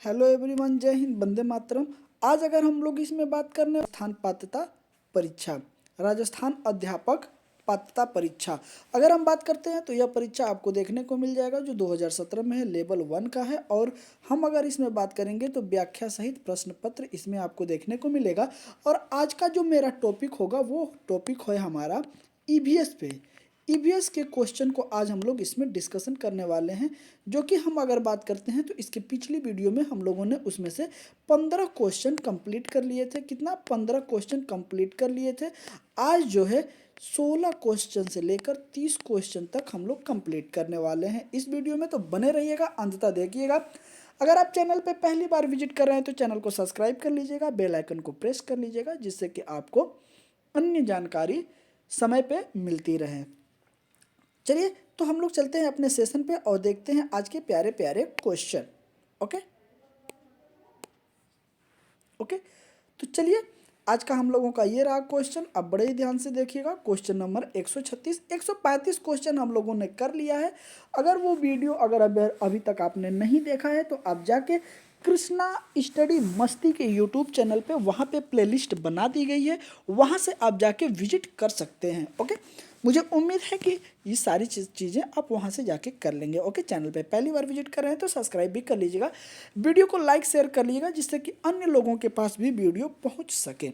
Hello everyone, जय हिंद, वंदे मातरम। आज अगर हम लोग इसमें बात करने राजस्थान पात्रता परीक्षा, राजस्थान अध्यापक पात्रता परीक्षा अगर हम बात करते हैं तो यह परीक्षा आपको देखने को मिल जाएगा जो 2017 में है, लेवल 1 का है। और हम अगर इसमें बात करेंगे तो व्याख्या सहित प्रश्न पत्र इसमें आपको देखने को मिलेगा। और आज का जो मेरा टॉपिक होगा वो टॉपिक है हमारा ईवीएस पे। ईवीएस के क्वेश्चन को आज हम लोग इसमें डिस्कशन करने वाले हैं, जो कि हम अगर बात करते हैं तो इसके पिछली वीडियो में हम लोगों ने उसमें से 15 क्वेश्चन कंप्लीट कर लिए थे। कितना? 15 क्वेश्चन कंप्लीट कर लिए थे। आज जो है 16 क्वेश्चन से लेकर 30 क्वेश्चन तक हम लोग कंप्लीट करने वाले हैं इस वीडियो में, तो बने रहिएगा, अंत तक देखिएगा। अगर आप चैनल पे पहली बार विजिट कर रहे हैं तो चैनल को सब्सक्राइब कर लीजिएगा, बेल आइकन को प्रेस कर लीजिएगा, जिससे कि आपको अन्य जानकारी समय पे मिलती रहे। चलिए तो हम लोग चलते हैं अपने सेशन पे और देखते हैं आज के प्यारे प्यारे क्वेश्चन। ओके ओके, तो चलिए आज का हम लोगों का ये रहा क्वेश्चन। अब बड़े ही ध्यान से देखिएगा। क्वेश्चन नंबर 136 135 क्वेश्चन हम लोगों ने कर लिया है। अगर वो वीडियो अभी तक आपने नहीं देखा है तो आप जाके कृष्णा स्टडी मस्ती के यूट्यूब चैनल पे वहाँ पे प्लेलिस्ट बना दी गई है, वहाँ से आप जाके विजिट कर सकते हैं। ओके, मुझे उम्मीद है कि ये सारी चीज़ें आप वहाँ से जाके कर लेंगे। ओके, चैनल पे पहली बार विजिट कर रहे हैं तो सब्सक्राइब भी कर लीजिएगा, वीडियो को लाइक शेयर कर लीजिएगा, जिससे कि अन्य लोगों के पास भी वीडियो पहुँच सके।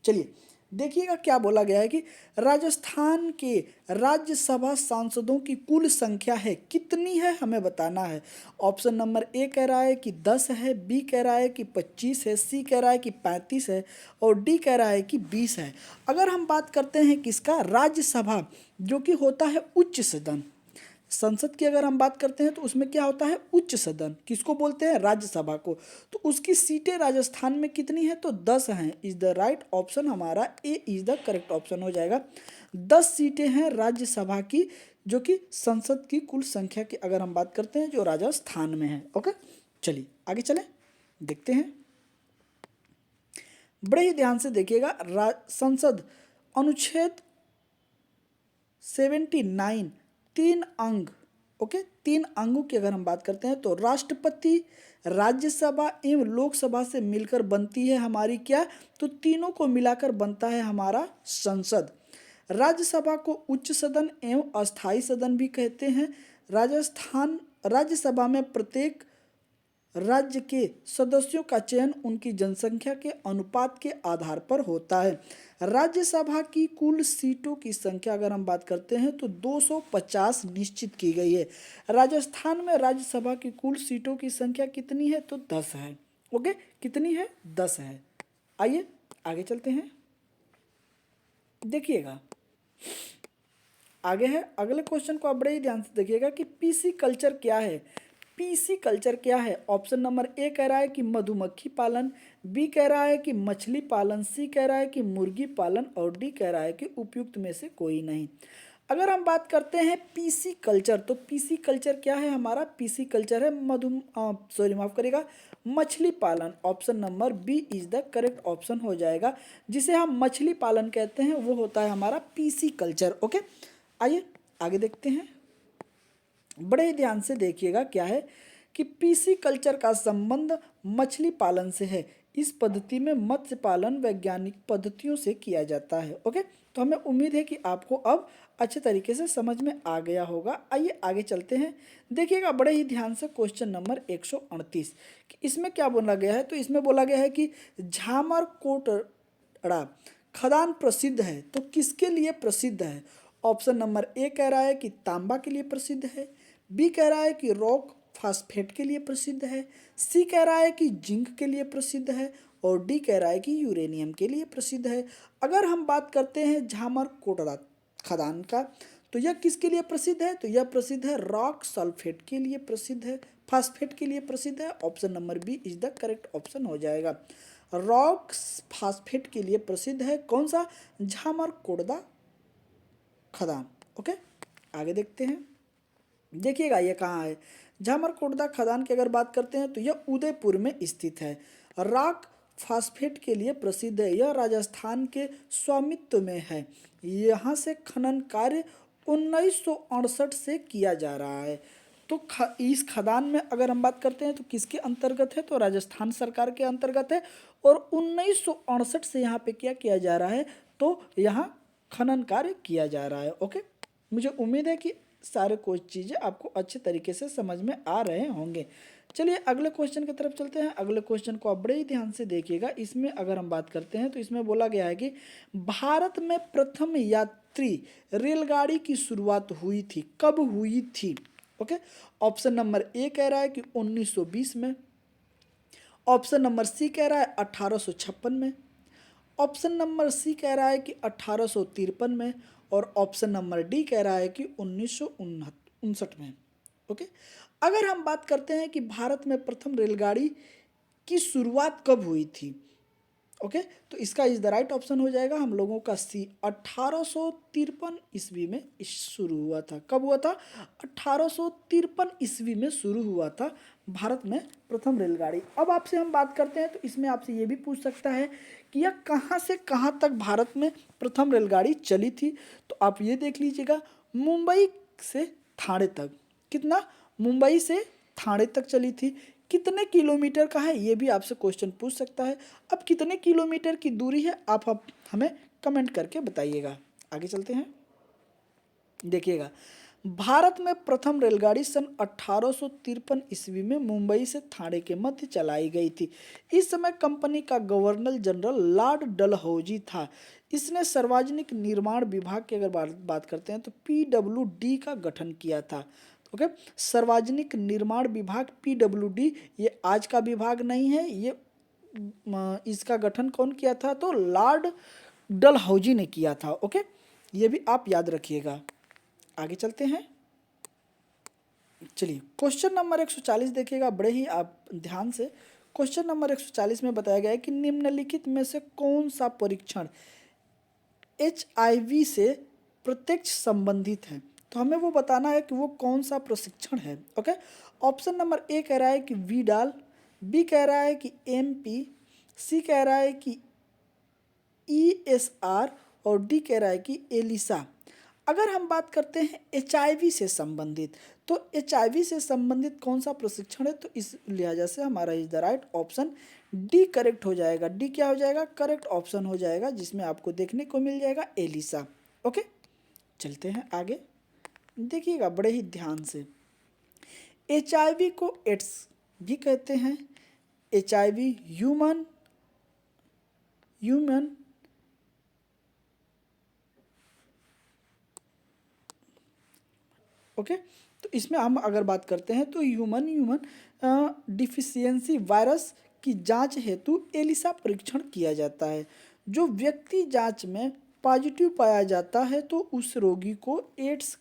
चलिए देखिएगा क्या बोला गया है कि राजस्थान के राज्यसभा सांसदों की कुल संख्या है कितनी है, हमें बताना है। ऑप्शन नंबर ए कह रहा है कि 10 है, बी कह रहा है कि 25 है, सी कह रहा है कि 35 है और डी कह रहा है कि 20 है। अगर हम बात करते हैं किसका, राज्यसभा, जो कि होता है उच्च सदन, संसद की अगर हम बात करते हैं तो उसमें क्या होता है, उच्च सदन, किसको बोलते हैं, राज्यसभा को। तो उसकी सीटें राजस्थान में कितनी है, तो 10 हैं। इज द राइट ऑप्शन, हमारा ए इज द करेक्ट ऑप्शन हो जाएगा। 10 सीटें हैं राज्यसभा की, जो कि संसद की कुल संख्या की अगर हम बात करते हैं जो राजस्थान में है। ओके, चलिए आगे चले, देखते हैं। बड़े ही ध्यान से देखिएगा। संसद अनुच्छेद 79 तीन अंग, ओके, तीन अंगों की अगर हम बात करते हैं तो राष्ट्रपति, राज्यसभा एवं लोकसभा से मिलकर बनती है हमारी क्या, तो तीनों को मिलाकर बनता है हमारा संसद। राज्यसभा को उच्च सदन एवं अस्थाई सदन भी कहते हैं। राजस्थान राज्यसभा में प्रत्येक राज्य के सदस्यों का चयन उनकी जनसंख्या के अनुपात के आधार पर होता है। राज्यसभा की कुल सीटों की संख्या अगर हम बात करते हैं तो 250 निश्चित की गई है। राजस्थान में राज्यसभा की कुल सीटों की संख्या कितनी है, तो 10 है। ओके, कितनी है, 10 है। आइए आगे चलते हैं, देखिएगा आगे है। अगले क्वेश्चन को आप बड़े ही ध्यान से देखिएगा कि पीसी कल्चर क्या है। पीसी कल्चर क्या है? ऑप्शन नंबर ए कह रहा है कि मधुमक्खी पालन, बी कह रहा है कि मछली पालन, सी कह रहा है कि मुर्गी पालन और डी कह रहा है कि उपयुक्त में से कोई नहीं। अगर हम बात करते हैं पीसी कल्चर, तो पीसी कल्चर क्या है हमारा, पीसी कल्चर है माफ करिएगा, मछली पालन। Option number B is the correct option हो जाएगा। जिसे हम मछली पालन कहते हैं वो होता है हमारा पीसी कल्चर। ओके, आइए आगे देखते हैं। बड़े ही ध्यान से देखिएगा क्या है कि पीसी कल्चर का संबंध मछली पालन से है। इस पद्धति में मत्स्य पालन वैज्ञानिक पद्धतियों से किया जाता है। ओके, तो हमें उम्मीद है कि आपको अब अच्छे तरीके से समझ में आ गया होगा। आइए आगे चलते हैं, देखिएगा बड़े ही ध्यान से। क्वेश्चन नंबर 138 कि इसमें क्या बोला गया है, तो इसमें बोला गया है कि झामर कोटड़ा खदान प्रसिद्ध है, तो किसके लिए प्रसिद्ध है? ऑप्शन नंबर ए कह रहा है कि तांबा के लिए प्रसिद्ध है, बी कह रहा है कि रॉक फास्फेट के लिए प्रसिद्ध है, सी कह रहा है कि जिंक के लिए प्रसिद्ध है और डी कह रहा है कि यूरेनियम के लिए प्रसिद्ध है। अगर हम बात करते हैं झामर कोटड़ा खदान का, तो यह किसके लिए प्रसिद्ध है, तो यह प्रसिद्ध है रॉक सल्फेट के लिए प्रसिद्ध है, फास्फेट के लिए प्रसिद्ध है। Option number B is the correct option हो जाएगा। रॉक फास्फेट के लिए प्रसिद्ध है कौन सा, झामर कोटड़ा खदान। ओके, आगे देखते हैं, देखिएगा ये कहाँ है। झामरकोटदा खदान की अगर बात करते हैं तो यह उदयपुर में स्थित है। रॉक फास्फेट के लिए प्रसिद्ध है, यह राजस्थान के स्वामित्व में है। यहाँ से खनन कार्य 1968 से किया जा रहा है। तो इस खदान में अगर हम बात करते हैं तो किसके अंतर्गत है, तो राजस्थान सरकार के अंतर्गत है। और 1968 से यहाँ पे क्या किया जा रहा है, तो यहाँ खनन कार्य किया जा रहा है। ओके, मुझे उम्मीद है कि सारे कुछ चीज़ें आपको अच्छे तरीके से समझ में आ रहे होंगे। चलिए अगले क्वेश्चन की तरफ चलते हैं। अगले क्वेश्चन को आप बड़े ही ध्यान से देखिएगा। इसमें अगर हम बात करते हैं तो इसमें बोला गया है कि भारत में प्रथम यात्री रेलगाड़ी की शुरुआत हुई थी, कब हुई थी। ओके, ऑप्शन नंबर ए कह रहा है कि 1920 में, ऑप्शन नंबर सी कह रहा है 1856 में, ऑप्शन नंबर सी कह रहा है कि 1853 में, और ऑप्शन नंबर डी कह रहा है कि 1959 में। ओके, अगर हम बात करते हैं कि भारत में प्रथम रेलगाड़ी की शुरुआत कब हुई थी, ओके, तो इसका इज द राइट ऑप्शन हो जाएगा हम लोगों का सी, 1853 ईस्वी में शुरू हुआ था। कब हुआ था, 1853 ईस्वी में शुरू हुआ था भारत में प्रथम रेलगाड़ी। अब आपसे हम बात करते हैं तो इसमें आपसे ये भी पूछ सकता है कि यह कहाँ से कहाँ तक भारत में प्रथम रेलगाड़ी चली थी। तो आप ये देख लीजिएगा, मुंबई से थाने तक, कितना, मुंबई से थाने तक चली थी। कितने किलोमीटर का है ये भी आपसे क्वेश्चन पूछ सकता है। अब कितने किलोमीटर की दूरी है आप हमें कमेंट करके बताइएगा। आगे चलते हैं, देखिएगा, भारत में प्रथम रेलगाड़ी सन 1853 ईस्वी में मुंबई से थाने के मध्य चलाई गई थी। इस समय कंपनी का गवर्नर जनरल लॉर्ड डलहौजी था। इसने सार्वजनिक निर्माण विभाग की अगर बात करते हैं तो PWD का गठन किया था। ओके, सार्वजनिक निर्माण विभाग PWD, ये आज का विभाग नहीं है, ये इसका गठन कौन किया था, तो लॉर्ड डलहौजी ने किया था। ओके, ये भी आप याद रखिएगा। आगे चलते हैं, चलिए क्वेश्चन नंबर 140 देखिएगा बड़े ही आप ध्यान से। क्वेश्चन नंबर 140 में बताया गया है कि निम्नलिखित में से कौन सा परीक्षण HIV से प्रत्यक्ष संबंधित है। तो हमें वो बताना है कि वो कौन सा प्रशिक्षण है। ओके, ऑप्शन नंबर ए कह रहा है कि वीडाल, बी कह रहा है कि MP, सी कह रहा है कि ESR, और डी कह रहा है कि एलिसा। अगर हम बात करते हैं HIV से संबंधित, तो HIV से संबंधित कौन सा प्रशिक्षण है, तो इस लिहाजा से हमारा is the right option D correct हो जाएगा। डी क्या हो जाएगा, करेक्ट ऑप्शन हो जाएगा, जिसमें आपको देखने को मिल जाएगा एलिसा। ओके, चलते हैं आगे, देखिएगा बड़े ही ध्यान से। HIV को एड्स भी कहते हैं। HIV ह्यूमन ओके, तो इसमें हम अगर बात करते हैं तो ह्यूमन डिफिशियंसी वायरस की जांच हेतु एलिसा परीक्षण किया जाता है। जो व्यक्ति जांच में पॉजिटिव पाया जाता है तो उस रोगी को एड्स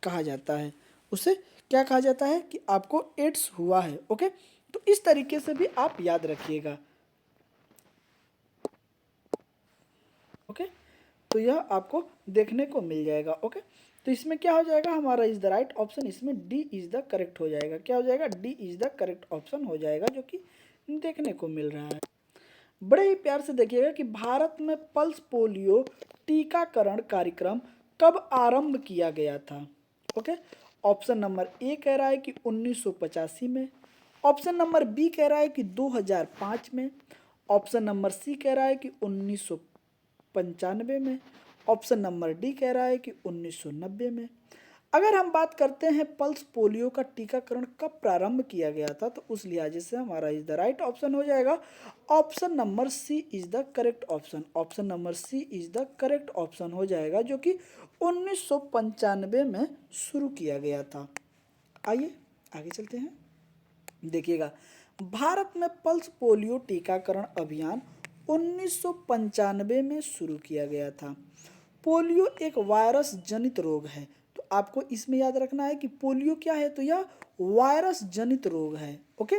कहा जाता है। उसे क्या कहा जाता है कि आपको एड्स हुआ है। ओके, तो इस तरीके से भी आप याद रखिएगा। ओके, तो यह आपको देखने को मिल जाएगा। ओके, तो इसमें क्या हो जाएगा, हमारा इज द राइट ऑप्शन, इसमें डी इज द करेक्ट हो जाएगा। क्या हो जाएगा, D is the correct option हो जाएगा, जो कि देखने को मिल रहा है। बड़े ही प्यार से देखिएगा कि भारत में पल्स पोलियो टीकाकरण कार्यक्रम कब आरंभ किया गया था। ओके, ऑप्शन नंबर ए कह रहा है कि 1985 में, ऑप्शन नंबर बी कह रहा है कि 2005 में, ऑप्शन नंबर सी कह रहा है कि 1995 में, ऑप्शन नंबर डी कह रहा है कि 1990 में। अगर हम बात करते हैं पल्स पोलियो का टीकाकरण कब प्रारंभ किया गया था, तो उस लिहाजे से हमारा इज द राइट ऑप्शन हो जाएगा option number C is the correct option. Option number C is the correct option हो जाएगा, जो कि 1995 में शुरू किया गया था। आइए आगे चलते हैं, देखिएगा, भारत में पल्स पोलियो टीकाकरण अभियान 1995 में शुरू किया गया था। पोलियो एक वायरस जनित रोग है, तो आपको इसमें याद रखना है कि पोलियो क्या है, तो यह वायरस जनित रोग है। ओके,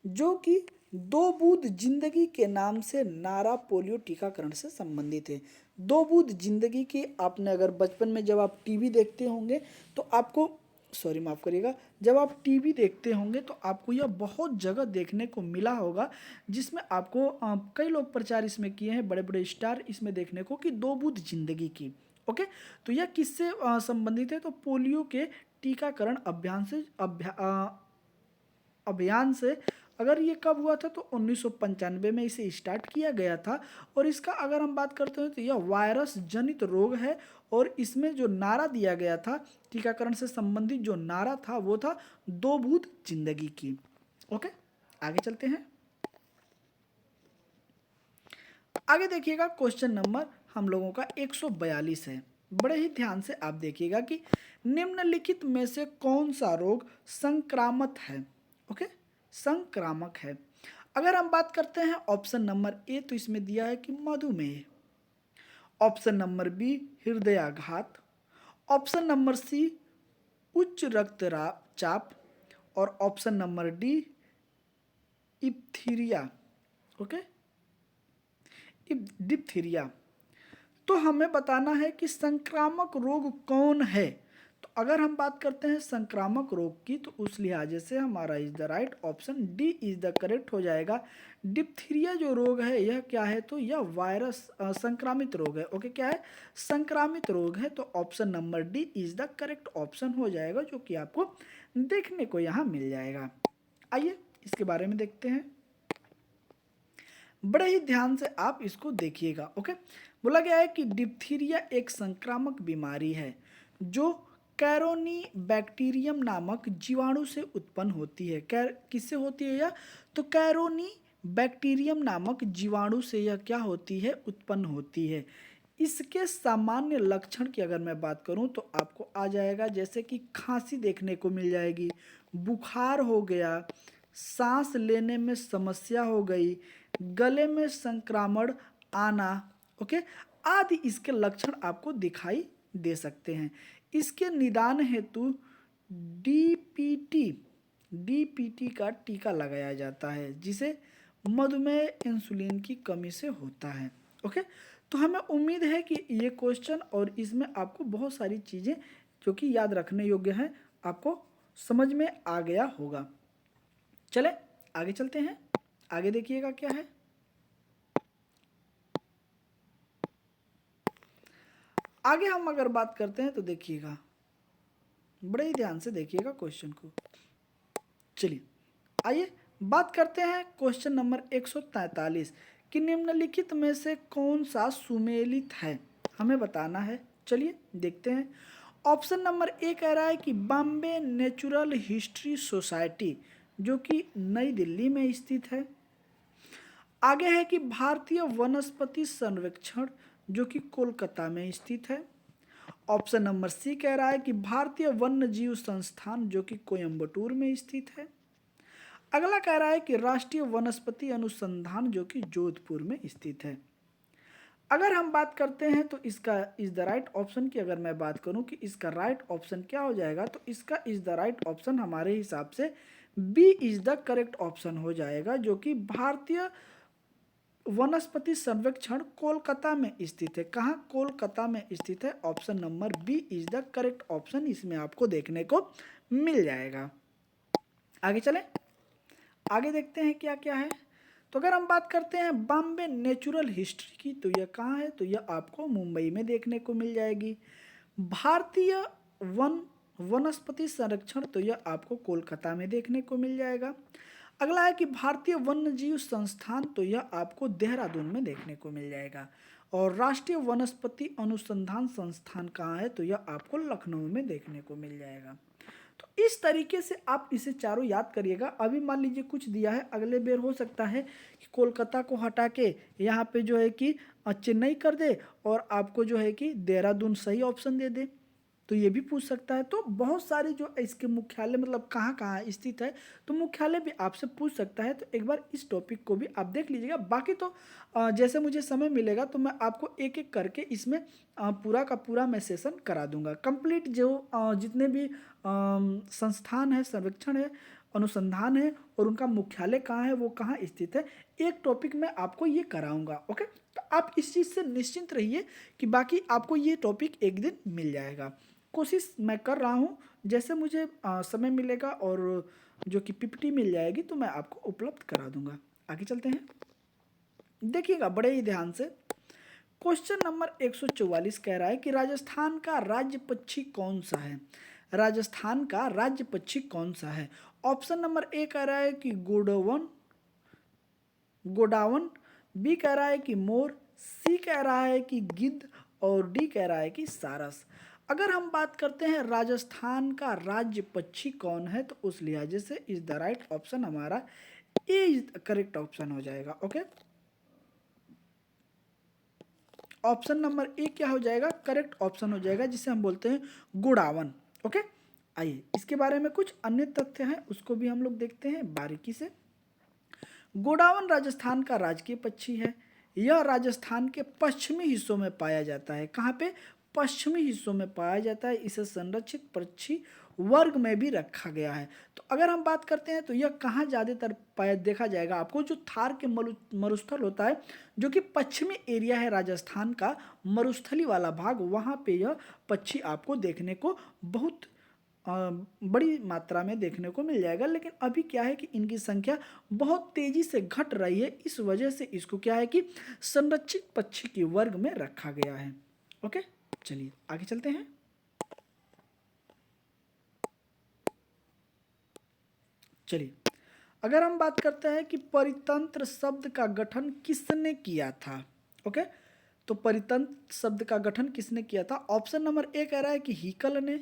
जो कि 2 बूंद जिंदगी के नाम से नारा पोलियो टीकाकरण से संबंधित है। 2 बूंद जिंदगी की, आपने अगर बचपन में जब आप टीवी देखते होंगे तो आपको, सॉरी माफ़ करिएगा, जब आप टीवी देखते होंगे तो आपको यह बहुत जगह देखने को मिला होगा, जिसमें आपको कई लोग प्रचार इसमें किए हैं, बड़े बड़े स्टार इसमें देखने को, कि 2 बूंद जिंदगी की। ओके, तो यह किससे संबंधित है, तो पोलियो के टीकाकरण अभियान से, अगर ये कब हुआ था तो 1995 में इसे स्टार्ट किया गया था। और इसका अगर हम बात करते हैं तो यह वायरस जनित रोग है। और इसमें जो नारा दिया गया था टीकाकरण से संबंधित, जो नारा था वो था 2 बूंद जिंदगी की। ओके, आगे चलते हैं। आगे देखिएगा क्वेश्चन नंबर हम लोगों का 142 है। बड़े ही ध्यान से आप देखिएगा कि निम्नलिखित में से कौन सा रोग संक्रामक है। ओके, संक्रामक है। अगर हम बात करते हैं ऑप्शन नंबर ए, तो इसमें दिया है कि मधुमेह। ऑप्शन नंबर बी हृदयाघात। ऑप्शन नंबर सी उच्च रक्तचाप। और option number D diphtheria. Okay, diphtheria. तो हमें बताना है कि संक्रामक रोग कौन है। तो अगर हम बात करते हैं संक्रामक रोग की, तो उस लिहाजे से हमारा is the right option D is the correct हो जाएगा। डिप्थीरिया जो रोग है यह क्या है, तो यह वायरस संक्रामित रोग है। ओके, क्या है, संक्रामित रोग है। तो option number D is the correct option हो जाएगा, जो कि आपको देखने को यहाँ मिल जाएगा। आइए इसके बारे में देखते हैं। बड़े ही ध्यान से आप इसको देखिएगा। ओके, बोला गया है कि डिप्थीरिया एक संक्रामक बीमारी है जो कैरोनी बैक्टीरियम नामक जीवाणु से उत्पन्न होती है। किससे होती है यह, तो कैरोनी बैक्टीरियम नामक जीवाणु से यह क्या होती है, उत्पन्न होती है। इसके सामान्य लक्षण की अगर मैं बात करूं तो आपको आ जाएगा, जैसे कि खांसी देखने को मिल जाएगी, बुखार हो गया, सांस लेने में समस्या हो गई, गले में संक्रमण आना, ओके, आदि इसके लक्षण आपको दिखाई दे सकते हैं। इसके निदान हेतु डीपीटी का टीका लगाया जाता है, जिसे मधुमेह इंसुलिन की कमी से होता है। ओके, तो हमें उम्मीद है कि ये क्वेश्चन और इसमें आपको बहुत सारी चीज़ें जो कि याद रखने योग्य हैं आपको समझ में आ गया होगा। चले आगे चलते हैं। आगे देखिएगा क्या है। आगे हम अगर बात करते हैं तो देखिएगा, बड़े ही ध्यान से देखिएगा क्वेश्चन को। चलिए आइए बात करते हैं क्वेश्चन नंबर 143 कि निम्नलिखित में से कौन सा सुमेलित है, हमें बताना है। चलिए देखते हैं। ऑप्शन नंबर ए कह रहा है कि बॉम्बे नेचुरल हिस्ट्री सोसाइटी, जो कि नई दिल्ली में स्थित है। आगे है कि भारतीय वनस्पति सर्वेक्षण, जो कि कोलकाता में स्थित है। ऑप्शन नंबर सी कह रहा है कि भारतीय वन्य जीव संस्थान, जो कि कोयम्बटूर में स्थित है। अगला कह रहा है कि राष्ट्रीय वनस्पति अनुसंधान, जो कि जोधपुर में स्थित है। अगर हम बात करते हैं तो इसका इज द राइट ऑप्शन की अगर मैं बात करूं कि इसका राइट ऑप्शन क्या हो जाएगा, तो इसका इज द राइट ऑप्शन हमारे हिसाब से B is the correct option हो जाएगा, जो कि भारतीय वनस्पति सर्वेक्षण कोलकाता में स्थित है। कहाँ, कोलकाता में स्थित है। Option number B is the correct option इसमें आपको देखने को मिल जाएगा। आगे चलें, आगे देखते हैं क्या क्या है। तो अगर हम बात करते हैं बॉम्बे नेचुरल हिस्ट्री की, तो यह कहाँ है, तो यह आपको मुंबई में देखने को मिल जाएगी। भारतीय वनस्पति संरक्षण, तो यह आपको कोलकाता में देखने को मिल जाएगा। अगला है कि भारतीय वन्य जीव संस्थान, तो यह आपको देहरादून में देखने को मिल जाएगा। और राष्ट्रीय वनस्पति अनुसंधान संस्थान कहाँ है, तो यह आपको लखनऊ में देखने को मिल जाएगा। तो इस तरीके से आप इसे चारों याद करिएगा। अभी मान लीजिए कुछ दिया है, अगले बेर हो सकता है कि कोलकाता को हटा के यहाँ पे जो है कि चेन्नई कर दे और आपको जो है कि देहरादून सही ऑप्शन दे दे, तो ये भी पूछ सकता है। तो बहुत सारे जो इसके मुख्यालय मतलब कहाँ कहाँ स्थित है, तो मुख्यालय भी आपसे पूछ सकता है। तो एक बार इस टॉपिक को भी आप देख लीजिएगा। बाकी तो जैसे मुझे समय मिलेगा तो मैं आपको एक एक करके इसमें पूरा का पूरा मैं सेशन करा दूंगा। कंप्लीट जो जितने भी संस्थान है, सर्वेक्षण है, अनुसंधान है और उनका मुख्यालय कहाँ है, वो कहाँ स्थित है, एक टॉपिक में आपको ये कराऊंगा। ओके, तो आप इस चीज़ से निश्चिंत रहिए कि बाकी आपको ये टॉपिक एक दिन मिल जाएगा। कोशिश मैं कर रहा हूँ, जैसे मुझे समय मिलेगा और जो कि पीपीटी मिल जाएगी तो मैं आपको उपलब्ध करा दूंगा। आगे चलते हैं, देखिएगा बड़े ही ध्यान से। क्वेश्चन नंबर 144 कह रहा है कि राजस्थान का राज्य पक्षी कौन सा है। राजस्थान का राज्य पक्षी कौन सा है? ऑप्शन नंबर ए कह रहा है कि गोडावन, बी कह रहा है कि मोर, सी कह रहा है कि गिद्ध और डी कह रहा है कि सारस। अगर हम बात करते हैं राजस्थान का राज्य पक्षी कौन है, तो उस लिहाजे से इज द राइट ऑप्शन हमारा ए इज द करेक्ट ऑप्शन हो जाएगा। ओके, ऑप्शन नंबर ए क्या हो जाएगा? करेक्ट ऑप्शन हो जाएगा, जिसे हम बोलते हैं गुड़ावन। ओके, आइए इसके बारे में कुछ अन्य तथ्य हैं, उसको भी हम लोग देखते हैं बारीकी से। गोडावन राजस्थान का राजकीय पक्षी है। यह राजस्थान के पश्चिमी हिस्सों में पाया जाता है। कहाँ पे? पश्चिमी हिस्सों में पाया जाता है। इसे संरक्षित पक्षी वर्ग में भी रखा गया है। तो अगर हम बात करते हैं तो यह कहाँ ज़्यादातर पाया देखा जाएगा आपको? जो थार के मरुस्थल होता है, जो कि पश्चिमी एरिया है राजस्थान का, मरुस्थली वाला भाग, वहाँ पे यह पक्षी आपको देखने को बहुत बड़ी मात्रा में देखने को मिल जाएगा। लेकिन अभी क्या है कि इनकी संख्या बहुत तेजी से घट रही है, इस वजह से इसको क्या है कि संरक्षित पक्षी के वर्ग में रखा गया है। ओके, चलिए आगे चलते हैं। चलिए, अगर हम बात करते हैं कि परितंत्र शब्द का गठन किसने किया था? ओके, तो परितंत्र शब्द का गठन किसने किया था? ऑप्शन नंबर ए कह रहा है कि हीकल ने,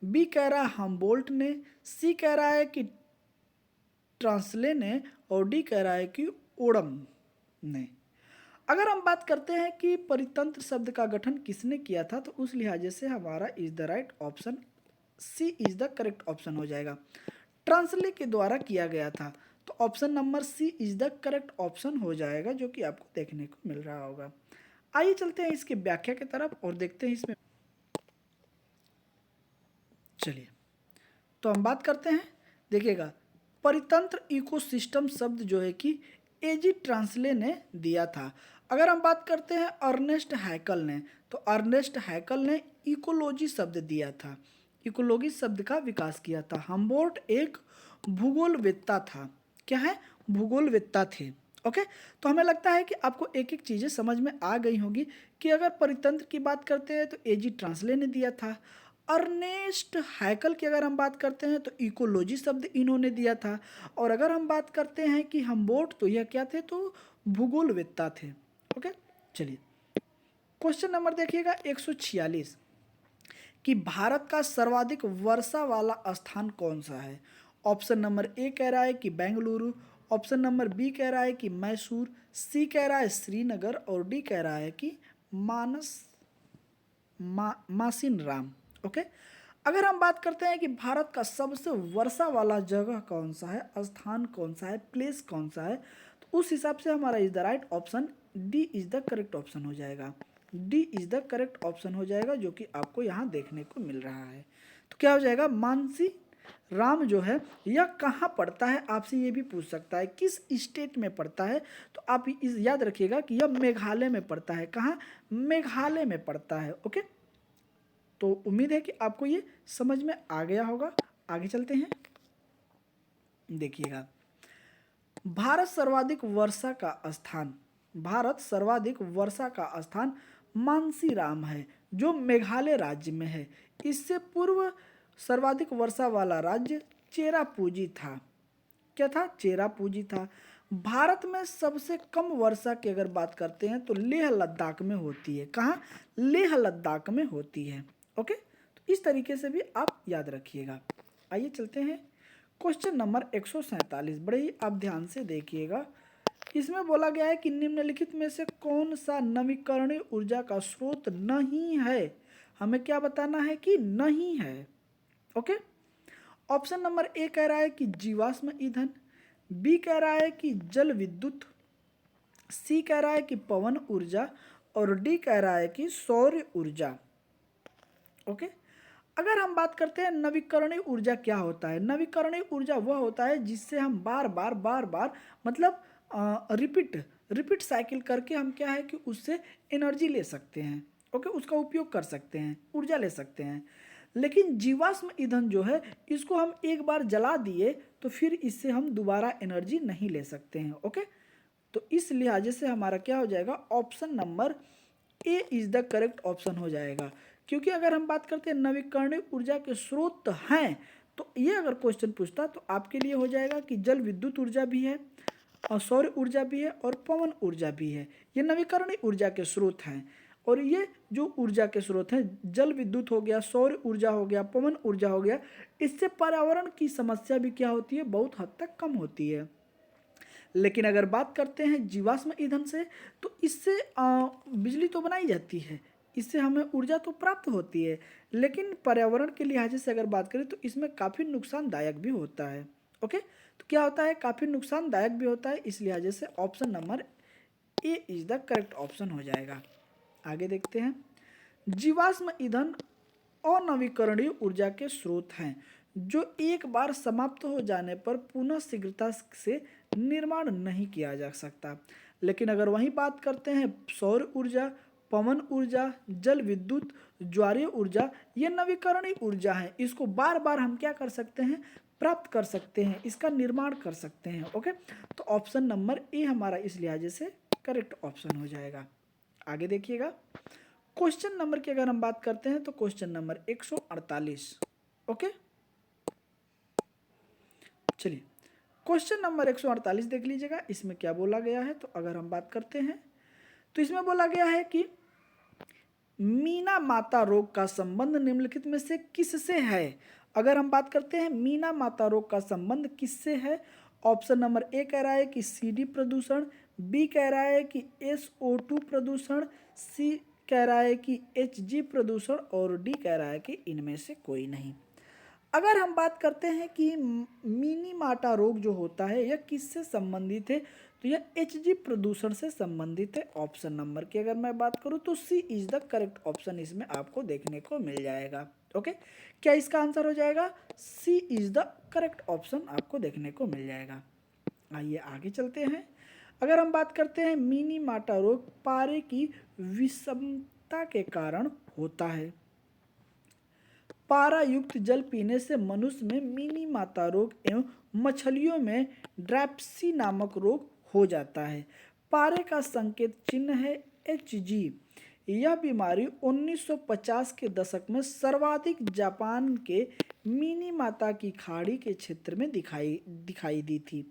बी कह रहा है हमबोल्ट ने, सी कह रहा है कि ट्रांसले ने, और डी कह रहा है कि ओडम ने। अगर हम बात करते हैं कि परितंत्र शब्द का गठन किसने किया था, तो उस लिहाजे से हमारा is the right option C is the correct option हो जाएगा। ट्रांसले के द्वारा किया गया था, तो option number C is the correct option हो जाएगा, जो कि आपको देखने को मिल रहा होगा। आइए चलते हैं इसकी व्याख्या की तरफ और देखते हैं इसमें। चलिए, तो हम बात करते हैं, देखिएगा, परितंत्र इकोसिस्टम शब्द जो है कि एजी ट्रांसले ने दिया था। अगर हम बात करते हैं अर्नेस्ट हैकल ने, तो अर्नेस्ट हैकल ने इकोलॉजी शब्द दिया था, इकोलॉजी शब्द का विकास किया था। हम्बोल्ट एक भूगोलवेत्ता था। क्या है? भूगोलवेत्ता थे। ओके, तो हमें लगता है कि आपको एक एक चीज़ें समझ में आ गई होगी कि अगर परितंत्र की बात करते हैं तो एजी ट्रांसले ने दिया था। अर्नेस्ट हैकल की अगर हम बात करते हैं तो इकोलॉजी शब्द इन्होंने दिया था। और अगर हम बात करते हैं कि हमबोल्ट, तो यह क्या थे? तो भूगोलवेत्ता थे। ओके, चलिए क्वेश्चन नंबर देखिएगा 146 कि भारत का सर्वाधिक वर्षा वाला स्थान कौन सा है? ऑप्शन नंबर ए कह रहा है कि बेंगलुरु, ऑप्शन नंबर बी कह रहा है कि मैसूर, सी कह रहा है श्रीनगर, और डी कह रहा है कि मासिन राम। ओके, अगर हम बात करते हैं कि भारत का सबसे वर्षा वाला जगह कौन सा है, स्थान कौन सा है, प्लेस कौन सा है, तो उस हिसाब से हमारा is the right option D is the correct option हो जाएगा। D is the correct option हो जाएगा, जो कि आपको यहाँ देखने को मिल रहा है। तो क्या हो जाएगा? मानसी राम जो है यह कहाँ पड़ता है? आपसे ये भी पूछ सकता है किस स्टेट में पड़ता है, तो आप इस याद रखिएगा कि यह मेघालय में पड़ता है। कहाँ? मेघालय में पड़ता है। ओके, तो उम्मीद है कि आपको ये समझ में आ गया होगा। आगे चलते हैं, देखिएगा, भारत सर्वाधिक वर्षा का स्थान, भारत सर्वाधिक वर्षा का स्थान मानसीराम है, जो मेघालय राज्य में है। इससे पूर्व सर्वाधिक वर्षा वाला राज्य चेरापूंजी था। क्या था? चेरापूंजी था। भारत में सबसे कम वर्षा की अगर बात करते हैं तो लेह लद्दाख में होती है। कहाँ? लेह लद्दाख में होती है। ओके, तो इस तरीके से भी आप याद रखिएगा। आइए चलते हैं क्वेश्चन नंबर 147। बड़े ही आप ध्यान से देखिएगा। इसमें बोला गया है कि निम्नलिखित में से कौन सा नवीकरणीय ऊर्जा का स्रोत नहीं है? हमें क्या बताना है कि नहीं है। ओके, ऑप्शन नंबर ए कह रहा है कि जीवाश्म ईंधन, बी कह रहा है कि जल विद्युत, सी कह रहा है कि पवन ऊर्जा, और डी कह रहा है कि सौर ऊर्जा। ओके, अगर हम बात करते हैं नवीकरणीय ऊर्जा क्या होता है? नवीकरणीय ऊर्जा वह होता है जिससे हम बार बार मतलब रिपीट साइकिल करके हम क्या है कि उससे एनर्जी ले सकते हैं। ओके, उसका उपयोग कर सकते हैं, ऊर्जा ले सकते हैं। लेकिन जीवाश्म ईंधन जो है, इसको हम एक बार जला दिए तो फिर इससे हम दोबारा एनर्जी नहीं ले सकते हैं। ओके, तो इस लिहाजे से हमारा क्या हो जाएगा? Option number A is the correct option हो जाएगा। क्योंकि अगर हम बात करते हैं नवीकरणीय ऊर्जा के स्रोत हैं, तो ये अगर क्वेश्चन पूछता तो आपके लिए हो जाएगा कि जल विद्युत ऊर्जा भी है और सौर ऊर्जा भी है और पवन ऊर्जा भी है। ये नवीकरणीय ऊर्जा के स्रोत हैं। और ये जो ऊर्जा के स्रोत हैं, जल विद्युत हो गया, सौर ऊर्जा हो गया, पवन ऊर्जा हो गया, इससे पर्यावरण की समस्या भी क्या होती है, बहुत हद तक कम होती है। लेकिन अगर बात करते हैं जीवाश्म ईंधन से, तो इससे बिजली तो बनाई जाती है, इससे हमें ऊर्जा तो प्राप्त होती है, लेकिन पर्यावरण के लिहाज से अगर बात करें तो इसमें काफ़ी नुकसानदायक भी होता है। ओके, तो क्या होता है, काफ़ी नुकसानदायक भी होता है, इस लिहाज से option number A is the correct option हो जाएगा। आगे देखते हैं। जीवाश्म ईंधन अनवीकरणीय ऊर्जा के स्रोत हैं जो एक बार समाप्त हो जाने पर पुनः शीघ्रता से निर्माण नहीं किया जा सकता। लेकिन अगर वहीं बात करते हैं सौर ऊर्जा, पवन ऊर्जा, जल विद्युत, ज्वारीय ऊर्जा, ये नवीकरणीय ऊर्जा है, इसको बार बार हम क्या कर सकते हैं, प्राप्त कर सकते हैं, इसका निर्माण कर सकते हैं। ओके, तो ऑप्शन नंबर ए हमारा इस लिहाजे से करेक्ट ऑप्शन हो जाएगा। आगे देखिएगा, क्वेश्चन नंबर की अगर हम बात करते हैं तो क्वेश्चन नंबर 148। ओके, चलिए क्वेश्चन नंबर 148 देख लीजिएगा, इसमें क्या बोला गया है। तो अगर हम बात करते हैं तो इसमें बोला गया है कि मीना माता रोग का संबंध निम्नलिखित में से किससे है। अगर हम बात करते हैं मीना माता रोग का संबंध किससे है, ऑप्शन नंबर ए कह रहा है कि सीडी प्रदूषण, बी कह रहा है कि SO2 प्रदूषण, सी कह रहा है कि HG प्रदूषण और डी कह रहा है कि इनमें से कोई नहीं। अगर हम बात करते हैं कि मिनी माटा रोग जो होता है यह किससे संबंधित है, तो यह HG प्रदूषण से संबंधित है। ऑप्शन नंबर की अगर मैं बात करूं तो सी इज द करेक्ट ऑप्शन इसमें आपको देखने को मिल जाएगा। ओके, क्या इसका आंसर हो जाएगा, C is the correct option आपको देखने को मिल जाएगा। आइए आगे चलते हैं। अगर हम बात करते हैं मिनी माटा रोग पारे की विषमता के कारण होता है। पारा युक्त जल पीने से मनुष्य में मिनी माता रोग एवं मछलियों में ड्रैप्सी नामक रोग हो जाता है। पारे का संकेत चिन्ह है HG। यह बीमारी 1950 के दशक में सर्वाधिक जापान के मिनी माता की खाड़ी के क्षेत्र में दिखाई दी थी।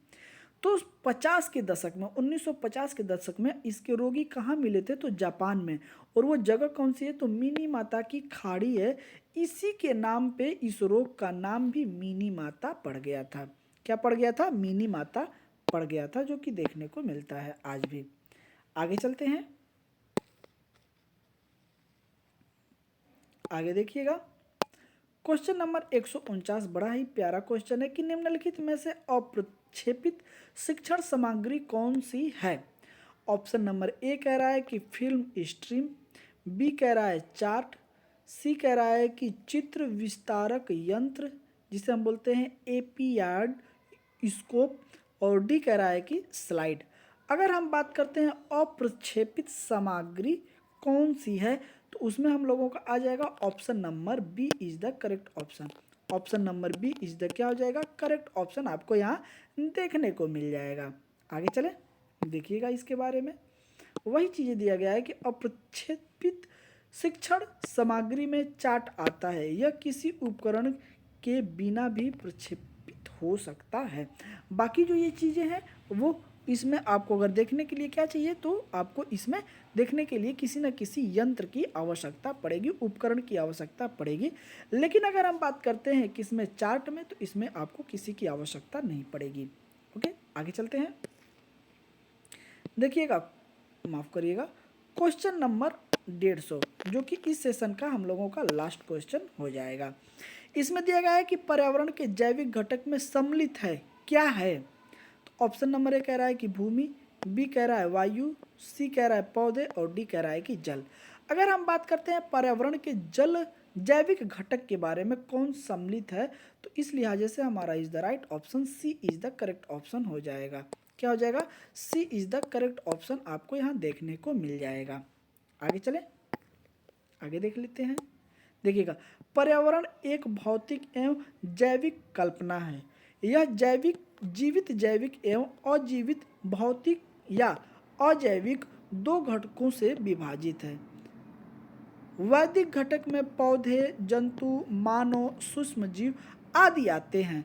तो 50 के दशक में 1950 के दशक में इसके रोगी कहाँ मिले थे, तो जापान में। और वो जगह कौन सी है, तो मिनी माता की खाड़ी है। इसी के नाम पे इस रोग का नाम भी मिनी माता पड़ गया था। क्या पड़ गया था, मिनी माता पड़ गया था, जो कि देखने को मिलता है आज भी। आगे चलते हैं, आगे देखिएगा। क्वेश्चन नंबर 149 बड़ा ही प्यारा क्वेश्चन है कि निम्नलिखित में से अप्रक्षेपित शिक्षण सामग्री कौन सी है। ऑप्शन नंबर ए कह रहा है कि फिल्म स्ट्रीम, बी कह रहा है चार्ट, सी कह रहा है कि चित्र विस्तारक यंत्र जिसे हम बोलते हैं एपीयार्ड स्कोप, और डी कह रहा है कि स्लाइड। अगर हम बात करते हैं अप्रक्षेपित सामग्री कौन सी है, तो उसमें हम लोगों का आ जाएगा option number B is the correct option. Option number B is the क्या हो जाएगा, करेक्ट ऑप्शन आपको यहाँ देखने को मिल जाएगा। आगे चले देखिएगा, इसके बारे में वही चीज़ें दिया गया है कि अप्रक्षेपित शिक्षण सामग्री में चार्ट आता है, यह किसी उपकरण के बिना भी प्रक्षेपित हो सकता है। बाकी जो ये चीज़ें हैं वो इसमें आपको अगर देखने के लिए क्या चाहिए, तो आपको इसमें देखने के लिए किसी न किसी यंत्र की आवश्यकता पड़ेगी, उपकरण की आवश्यकता पड़ेगी। लेकिन अगर हम बात करते हैं कि इसमें चार्ट में, तो इसमें आपको किसी की आवश्यकता नहीं पड़ेगी। ओके, आगे चलते हैं। देखिएगा, माफ़ करिएगा, क्वेश्चन नंबर 150 जो कि इस सेशन का हम लोगों का लास्ट क्वेश्चन हो जाएगा। इसमें दिया गया है कि पर्यावरण के जैविक घटक में सम्मिलित है क्या है। तो ऑप्शन नंबर ए कह रहा है कि भूमि, बी कह रहा है वायु, सी कह रहा है पौधे और डी कह रहा है कि जल। अगर हम बात करते हैं पर्यावरण के जल जैविक घटक के बारे में कौन सम्मिलित है, तो इस लिहाजे से हमारा is the right option C is the correct option हो जाएगा। क्या हो जाएगा, C is the correct option आपको यहाँ देखने को मिल जाएगा। आगे चले, आगे देख लेते हैं। देखिएगा, पर्यावरण एक भौतिक एवं जैविक कल्पना है। यह जैविक जीवित जैविक एवं अजीवित भौतिक या अजैविक दो घटकों से विभाजित है। वैदिक घटक में पौधे, जंतु, मानव, सूक्ष्म जीव आदि आते हैं।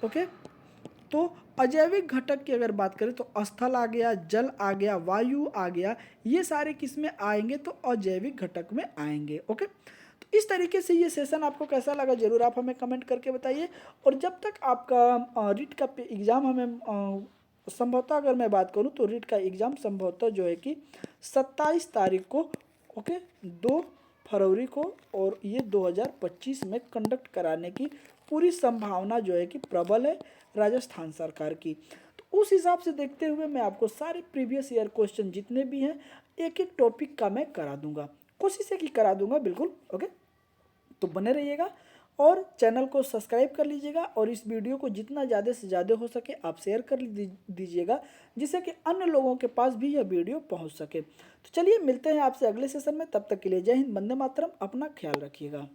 ओके, तो अजैविक घटक की अगर बात करें तो स्थल आ गया, जल आ गया, वायु आ गया, ये सारे किस में आएंगे तो अजैविक घटक में आएंगे। ओके, तो इस तरीके से ये सेशन आपको कैसा लगा जरूर आप हमें कमेंट करके बताइए। और जब तक आपका रीट का एग्ज़ाम हमें संभवतः अगर मैं बात करूं तो रीट का एग्ज़ाम संभवतः जो है कि 27 तारीख को, ओके, 2 फरवरी को, और ये 2025 में कंडक्ट कराने की पूरी संभावना जो है कि प्रबल है राजस्थान सरकार की। तो उस हिसाब से देखते हुए मैं आपको सारे प्रीवियस ईयर क्वेश्चन जितने भी हैं एक एक टॉपिक का मैं करा दूंगा, कोशिश है कि करा दूंगा बिल्कुल। ओके, तो बने रहिएगा और चैनल को सब्सक्राइब कर लीजिएगा और इस वीडियो को जितना ज़्यादा से ज़्यादा हो सके आप शेयर कर दीजिएगा, जिससे कि अन्य लोगों के पास भी यह वीडियो पहुंच सके। तो चलिए मिलते हैं आपसे अगले सेशन में, तब तक के लिए जय हिंद, वंदे मातरम, अपना ख्याल रखिएगा।